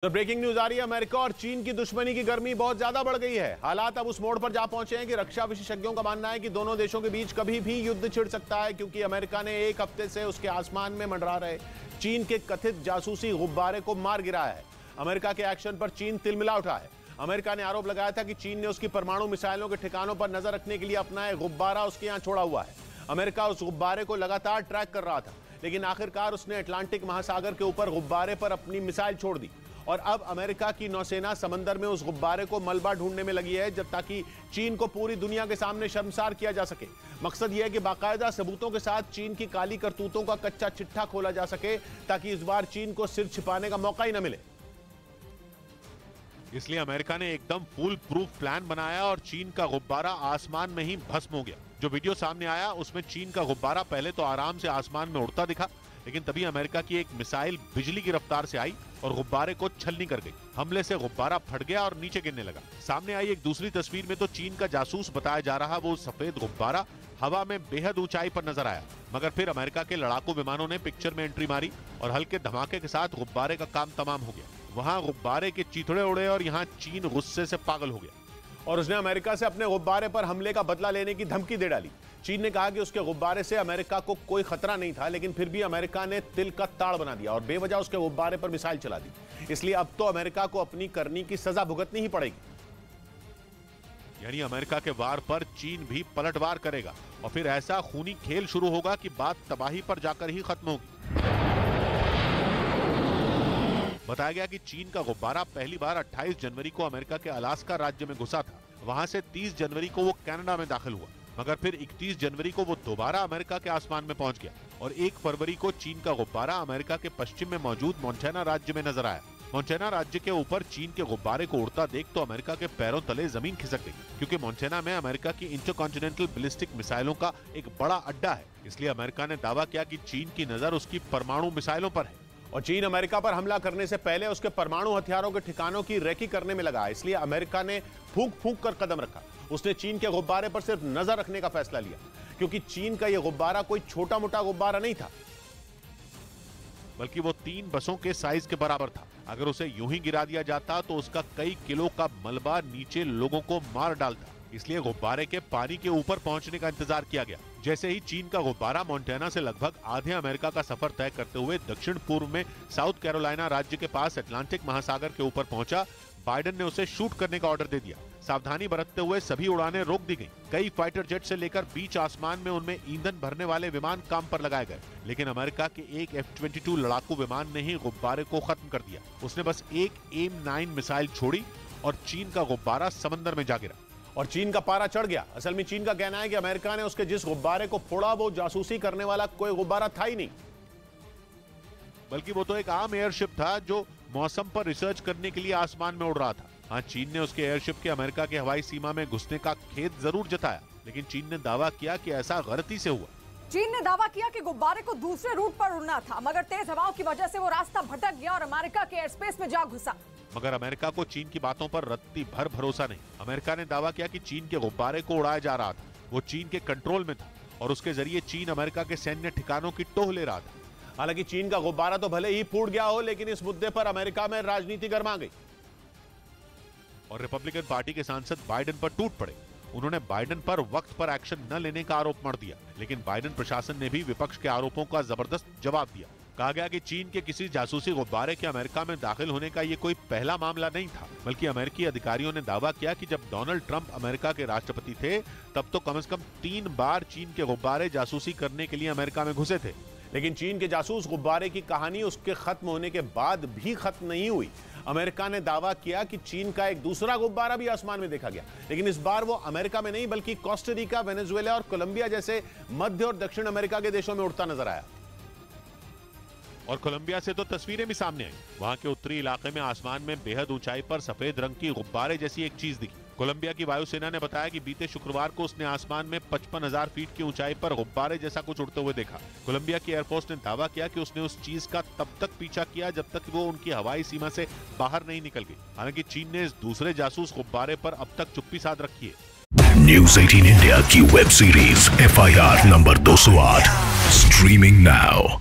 तो breaking news आ रही है। अमेरिका और चीन की दुश्मनी की गर्मी बहुत ज्यादा बढ़ गई है। हालात अब उस मोड़ पर जा पहुंचे हैं कि रक्षा विशेषज्ञों का मानना है कि दोनों देशों के बीच कभी भी युद्ध छिड़ सकता है, क्योंकि अमेरिका ने एक हफ्ते से उसके आसमान में मंडरा रहे चीन के कथित जासूसी गुब्बारे को मार गिराया है। अमेरिका के एक्शन पर चीन तिलमिला उठा है। अमेरिका ने आरोप लगाया था कि चीन ने उसकी परमाणु मिसाइलों के ठिकानों पर नजर रखने के लिए अपना एक गुब्बारा उसके यहां छोड़ा हुआ है। अमेरिका उस गुब्बारे को लगातार ट्रैक कर रहा था, लेकिन आखिरकार उसने अटलांटिक महासागर के ऊपर गुब्बारे पर अपनी मिसाइल छोड़ दी और अब अमेरिका की नौसेना समंदर में उस गुब्बारे को मलबा ढूंढने में लगी है, जब ताकि चीन को पूरी दुनिया के सामने शर्मसार किया जा सके। मकसद यह है कि बाकायदा सबूतों के साथ चीन की काली करतूतों का कच्चा चिट्ठा खोला जा सके, ताकि इस बार चीन को सिर छिपाने का मौका ही न मिले। इसलिए अमेरिका ने एकदम फुल प्रूफ प्लान बनाया और चीन का गुब्बारा आसमान में ही भस्म हो गया। जो वीडियो सामने आया उसमें चीन का गुब्बारा पहले तो आराम से आसमान में उड़ता दिखा, लेकिन तभी अमेरिका की एक मिसाइल बिजली की रफ्तार से आई और गुब्बारे को छलनी कर गई। हमले से गुब्बारा फट गया और नीचे गिरने लगा। सामने आई एक दूसरी तस्वीर में तो चीन का जासूस बताया जा रहा वो सफेद गुब्बारा हवा में बेहद ऊंचाई पर नजर आया, मगर फिर अमेरिका के लड़ाकू विमानों ने पिक्चर में एंट्री मारी और हल्के धमाके के साथ गुब्बारे का काम तमाम हो गया। वहां गुब्बारे के चीथड़े उड़े और यहाँ चीन गुस्से से पागल हो गया और उसने अमेरिका से अपने गुब्बारे पर हमले का बदला लेने की धमकी दे डाली। चीन ने कहा कि उसके गुब्बारे से अमेरिका को कोई खतरा नहीं था, लेकिन फिर भी अमेरिका ने तिल का ताड़ बना दिया और बेवजह उसके गुब्बारे पर मिसाइल चला दी। इसलिए अब तो अमेरिका को अपनी करनी की सजा भुगतनी ही पड़ेगी। यानी अमेरिका के वार पर चीन भी पलटवार करेगा और फिर ऐसा खूनी खेल शुरू होगा कि बात तबाही पर जाकर ही खत्म होगी। बताया गया कि चीन का गुब्बारा पहली बार 28 जनवरी को अमेरिका के अलास्का राज्य में घुसा था। वहां से 30 जनवरी को वो कनाडा में दाखिल हुआ, मगर फिर 31 जनवरी को वो दोबारा अमेरिका के आसमान में पहुंच गया और 1 फरवरी को चीन का गुब्बारा अमेरिका के पश्चिम में मौजूद मोंटाना राज्य में नजर आया। मोंटाना राज्य के ऊपर चीन के गुब्बारे को उड़ता देख तो अमेरिका के पैरों तले जमीन खिसक गई, क्योंकि मोंटाना में अमेरिका की इंटरकॉन्टिनेंटल बैलिस्टिक मिसाइलों का एक बड़ा अड्डा है। इसलिए अमेरिका ने दावा किया कि चीन की नजर उसकी परमाणु मिसाइलों पर है और चीन अमेरिका पर हमला करने से पहले उसके परमाणु हथियारों के ठिकानों की रेकी करने में लगा। इसलिए अमेरिका ने फूंक फूंक कर कदम रखा। उसने चीन के गुब्बारे पर सिर्फ नजर रखने का फैसला लिया, क्योंकि चीन का यह गुब्बारा कोई छोटा मोटा गुब्बारा नहीं था, बल्कि वो 3 बसों के साइज के बराबर था। अगर उसे यूं ही गिरा दिया जाता तो उसका कई किलो का मलबा नीचे लोगों को मार डालता। इसलिए गुब्बारे के पानी के ऊपर पहुंचने का इंतजार किया गया। जैसे ही चीन का गुब्बारा मोंटाना से लगभग आधे अमेरिका का सफर तय करते हुए दक्षिण पूर्व में साउथ कैरोलिना राज्य के पास अटलांटिक महासागर के ऊपर पहुंचा, बाइडेन ने उसे शूट करने का ऑर्डर दे दिया। सावधानी बरतते हुए सभी उड़ानें रोक दी गईं। कई फाइटर जेट से लेकर बीच आसमान में उनमें ईंधन भरने वाले विमान काम पर लगाए गए, लेकिन अमेरिका के एक F-22 लड़ाकू विमान ने ही गुब्बारे को खत्म कर दिया। उसने बस एक AIM-9 मिसाइल छोड़ी और चीन का गुब्बारा समंदर में जा गिरा और चीन का पारा चढ़ गया। असल में चीन का कहना है कि अमेरिका ने उसके जिस गुब्बारे को फोड़ा वो जासूसी करने वाला कोई गुब्बारा था ही नहीं, बल्कि वो तो एक आम एयरशिप था जो मौसम पर रिसर्च करने के लिए आसमान में उड़ रहा था। हाँ, चीन ने उसके एयरशिप के अमेरिका के हवाई सीमा में घुसने का खेद जरूर जताया, लेकिन चीन ने दावा किया कि ऐसा गलती से हुआ। चीन ने दावा किया कि गुब्बारे को दूसरे रूट पर उड़ना था, मगर तेज हवाओं की वजह से वो रास्ता भटक गया और अमेरिका के एयरस्पेस में जा घुसा। मगर अमेरिका को चीन की बातों पर रत्ती भर भरोसा नहीं। अमेरिका ने दावा किया कि चीन के गुब्बारे को उड़ाया जा रहा था, वो चीन के कंट्रोल में था और उसके जरिए चीन अमेरिका के सैन्य ठिकानों की टोह ले रहा था। हालांकि चीन का गुब्बारा तो भले ही फूट गया हो, लेकिन इस मुद्दे पर अमेरिका में राजनीति गर्मा गई और रिपब्लिकन पार्टी के सांसद बाइडेन पर टूट पड़े। उन्होंने बाइडेन पर वक्त पर एक्शन न लेने का आरोप मढ़ दिया, लेकिन बाइडेन प्रशासन ने भी विपक्ष के आरोपों का जबरदस्त जवाब दिया। कहा गया कि चीन के किसी जासूसी गुब्बारे के अमेरिका में दाखिल होने का ये कोई पहला मामला नहीं था, बल्कि अमेरिकी अधिकारियों ने दावा किया कि जब डोनाल्ड ट्रंप अमेरिका के राष्ट्रपति थे तब तो कम से कम 3 बार चीन के गुब्बारे जासूसी करने के लिए अमेरिका में घुसे थे। लेकिन चीन के जासूस गुब्बारे की कहानी उसके खत्म होने के बाद भी खत्म नहीं हुई। अमेरिका ने दावा किया कि चीन का एक दूसरा गुब्बारा भी आसमान में देखा गया, लेकिन इस बार वो अमेरिका में नहीं बल्कि कोस्टा रिका, वेनेजुएला और कोलंबिया जैसे मध्य और दक्षिण अमेरिका के देशों में उड़ता नजर आया। और कोलंबिया से तो तस्वीरें भी सामने आई। वहां के उत्तरी इलाके में आसमान में बेहद ऊंचाई पर सफेद रंग की गुब्बारे जैसी एक चीज दिखी। कोलंबिया की वायुसेना ने बताया कि बीते शुक्रवार को उसने आसमान में 55,000 फीट की ऊंचाई पर गुब्बारे जैसा कुछ उड़ते हुए देखा। कोलंबिया की एयरफोर्स ने दावा किया कि उसने उस चीज का तब तक पीछा किया जब तक वो उनकी हवाई सीमा से बाहर नहीं निकल गई। हालांकि चीन ने इस दूसरे जासूस गुब्बारे पर अब तक चुप्पी साध रखी है। न्यूज़ 18 इंडिया की web series FIR number 208 streaming now.